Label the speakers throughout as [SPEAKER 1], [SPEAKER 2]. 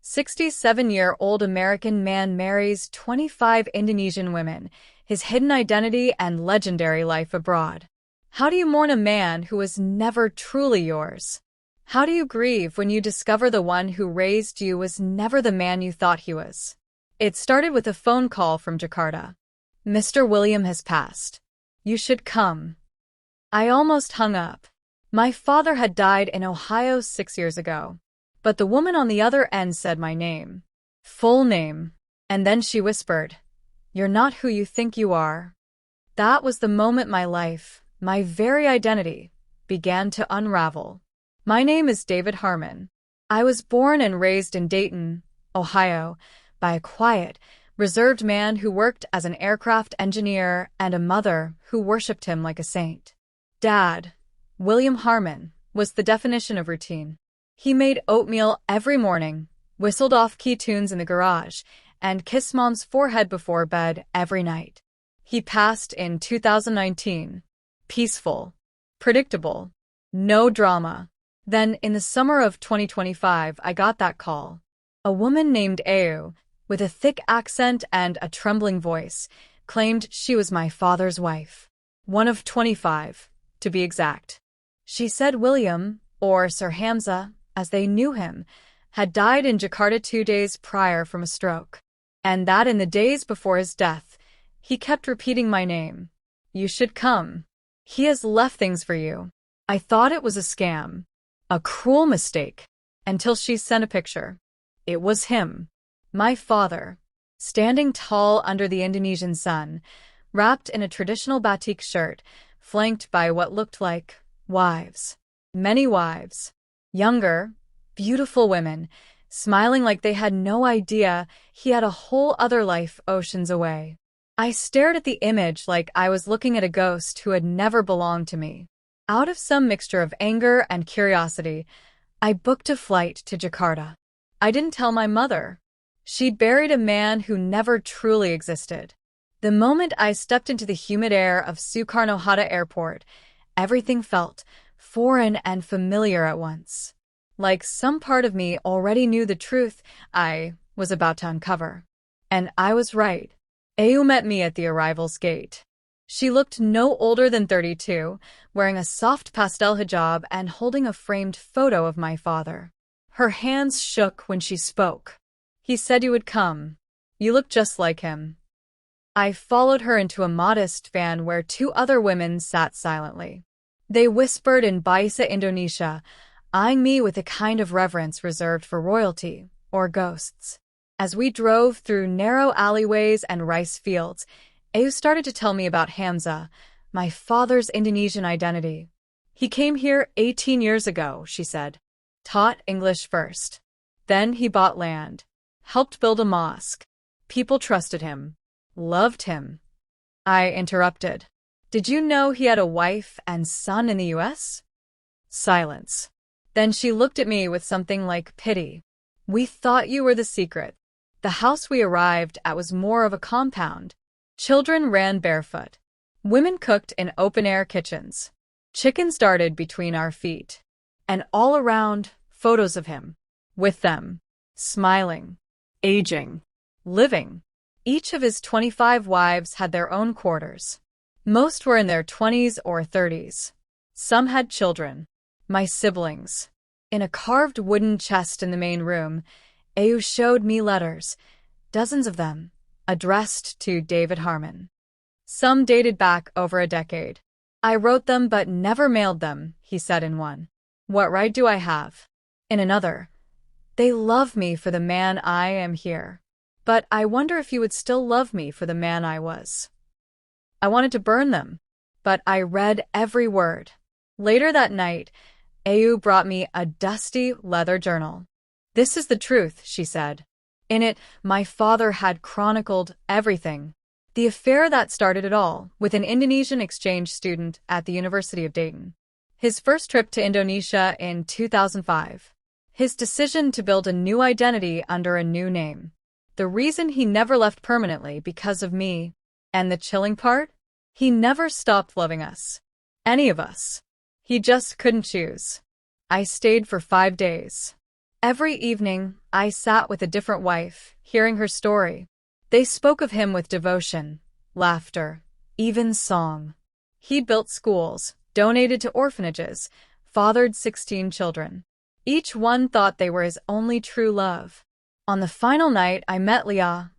[SPEAKER 1] 67-year-old American man marries 25 Indonesian women, his hidden identity and legendary life abroad. How do you mourn a man who was never truly yours? How do you grieve when you discover the one who raised you was never the man you thought he was? It started with a phone call from Jakarta. "Mr. William has passed. You should come." I almost hung up. My father had died in Ohio 6 years ago. But the woman on the other end said my name. Full name. And then she whispered, "You're not who you think you are." That was the moment my life, my very identity, began to unravel. My name is David Harmon. I was born and raised in Dayton, Ohio, by a quiet, reserved man who worked as an aircraft engineer and a mother who worshipped him like a saint. Dad, William Harmon, was the definition of routine. He made oatmeal every morning, whistled off-key tunes in the garage, and kissed Mom's forehead before bed every night. He passed in 2019. Peaceful. Predictable. No drama. Then, in the summer of 2025, I got that call. A woman named Ayu, with a thick accent and a trembling voice, claimed she was my father's wife. One of 25, to be exact. She said William, or Sir Hamzah, as they knew him, had died in Jakarta 2 days prior from a stroke, and that in the days before his death, he kept repeating my name. "You should come. He has left things for you." I thought it was a scam, a cruel mistake, until she sent a picture. It was him, my father, standing tall under the Indonesian sun, wrapped in a traditional batik shirt, flanked by what looked like wives. Many wives. Younger, beautiful women, smiling like they had no idea he had a whole other life oceans away. I stared at the image like I was looking at a ghost who had never belonged to me. Out of some mixture of anger and curiosity, I booked a flight to Jakarta. I didn't tell my mother. She'd buried a man who never truly existed. The moment I stepped into the humid air of Soekarno-Hatta Airport, everything felt foreign and familiar at once. Like some part of me already knew the truth I was about to uncover. And I was right. Ayu met me at the arrival's gate. She looked no older than 32, wearing a soft pastel hijab and holding a framed photo of my father. Her hands shook when she spoke. "He said you would come. You look just like him." I followed her into a modest van where 2 other women sat silently. They whispered in Bahasa Indonesia, eyeing me with a kind of reverence reserved for royalty or ghosts. As we drove through narrow alleyways and rice fields, Ayu started to tell me about Hamzah, my father's Indonesian identity. "He came here 18 years ago," she said. "Taught English first. Then he bought land. Helped build a mosque. People trusted him. Loved him." I interrupted. "Did you know he had a wife and son in the U.S.? Silence. Then she looked at me with something like pity. "We thought you were the secret." The house we arrived at was more of a compound. Children ran barefoot. Women cooked in open-air kitchens. Chickens darted between our feet. And all around, photos of him. With them. Smiling. Aging. Living. Each of his 25 wives had their own quarters. Most were in their 20s or 30s. Some had children. My siblings. In a carved wooden chest in the main room, Ayu showed me letters, dozens of them, addressed to David Harmon. Some dated back over a decade. "I wrote them but never mailed them," he said in one. "What right do I have?" In another, "They love me for the man I am here. But I wonder if you would still love me for the man I was." I wanted to burn them, but I read every word. Later that night, Ayu brought me a dusty leather journal. "This is the truth," she said. In it, my father had chronicled everything. The affair that started it all, with an Indonesian exchange student at the University of Dayton. His first trip to Indonesia in 2005. His decision to build a new identity under a new name. The reason he never left permanently because of me. And the chilling part? He never stopped loving us. Any of us. He just couldn't choose. I stayed for 5 days. Every evening, I sat with a different wife, hearing her story. They spoke of him with devotion, laughter, even song. He'd built schools, donated to orphanages, fathered 16 children. Each one thought they were his only true love. On the final night, I met Leah,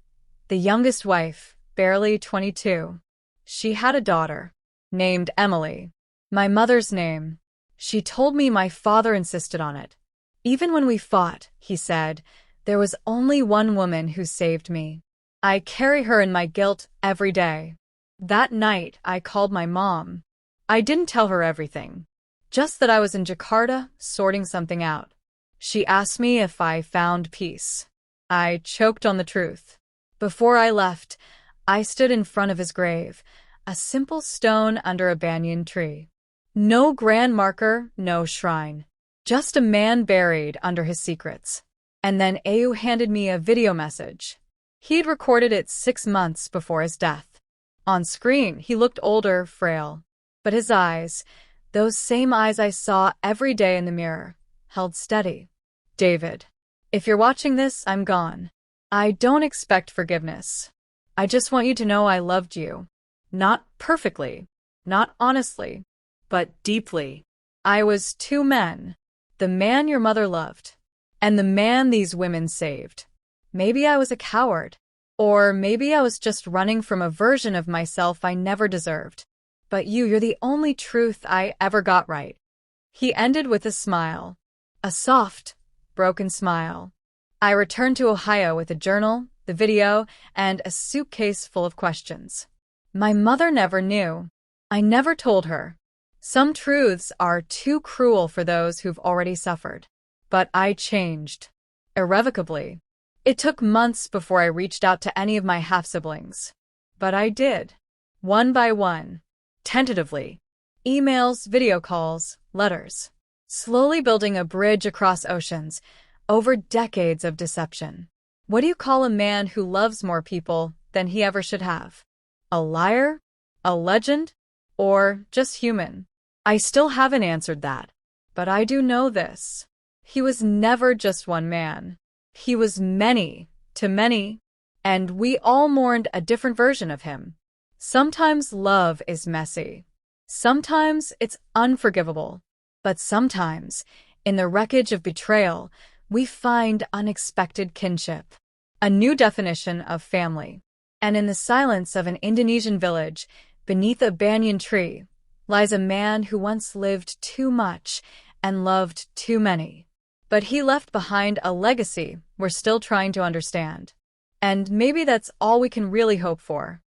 [SPEAKER 1] the youngest wife, barely 22. She had a daughter, named Emily, my mother's name. She told me my father insisted on it. Even when we fought, he said, there was only one woman who saved me. I carry her in my guilt every day. That night, I called my mom. I didn't tell her everything, just that I was in Jakarta sorting something out. She asked me if I found peace. I choked on the truth. Before I left, I stood in front of his grave, a simple stone under a banyan tree. No grand marker, no shrine. Just a man buried under his secrets. And then Ayu handed me a video message. He'd recorded it 6 months before his death. On screen, he looked older, frail. But his eyes, those same eyes I saw every day in the mirror, held steady. David, if you're watching this, I'm gone. I don't expect forgiveness. I just want you to know I loved you. Not perfectly, not honestly, but deeply. I was 2 men. The man your mother loved, and the man these women saved. Maybe I was a coward, or maybe I was just running from a version of myself I never deserved. But you're the only truth I ever got right. He ended with a smile, a soft, broken smile. I returned to Ohio with a journal, the video, and a suitcase full of questions. My mother never knew. I never told her. Some truths are too cruel for those who've already suffered. But I changed. Irrevocably. It took months before I reached out to any of my half-siblings. But I did. One by one. Tentatively. Emails, video calls, letters. Slowly building a bridge across oceans, over decades of deception. What do you call a man who loves more people than he ever should have? A liar? A legend? Or just human? I still haven't answered that. But I do know this. He was never just one man. He was many, to many. And we all mourned a different version of him. Sometimes love is messy. Sometimes it's unforgivable. But sometimes, in the wreckage of betrayal, we find unexpected kinship. A new definition of family. And in the silence of an Indonesian village, beneath a banyan tree, lies a man who once lived too much and loved too many. But he left behind a legacy we're still trying to understand. And maybe that's all we can really hope for.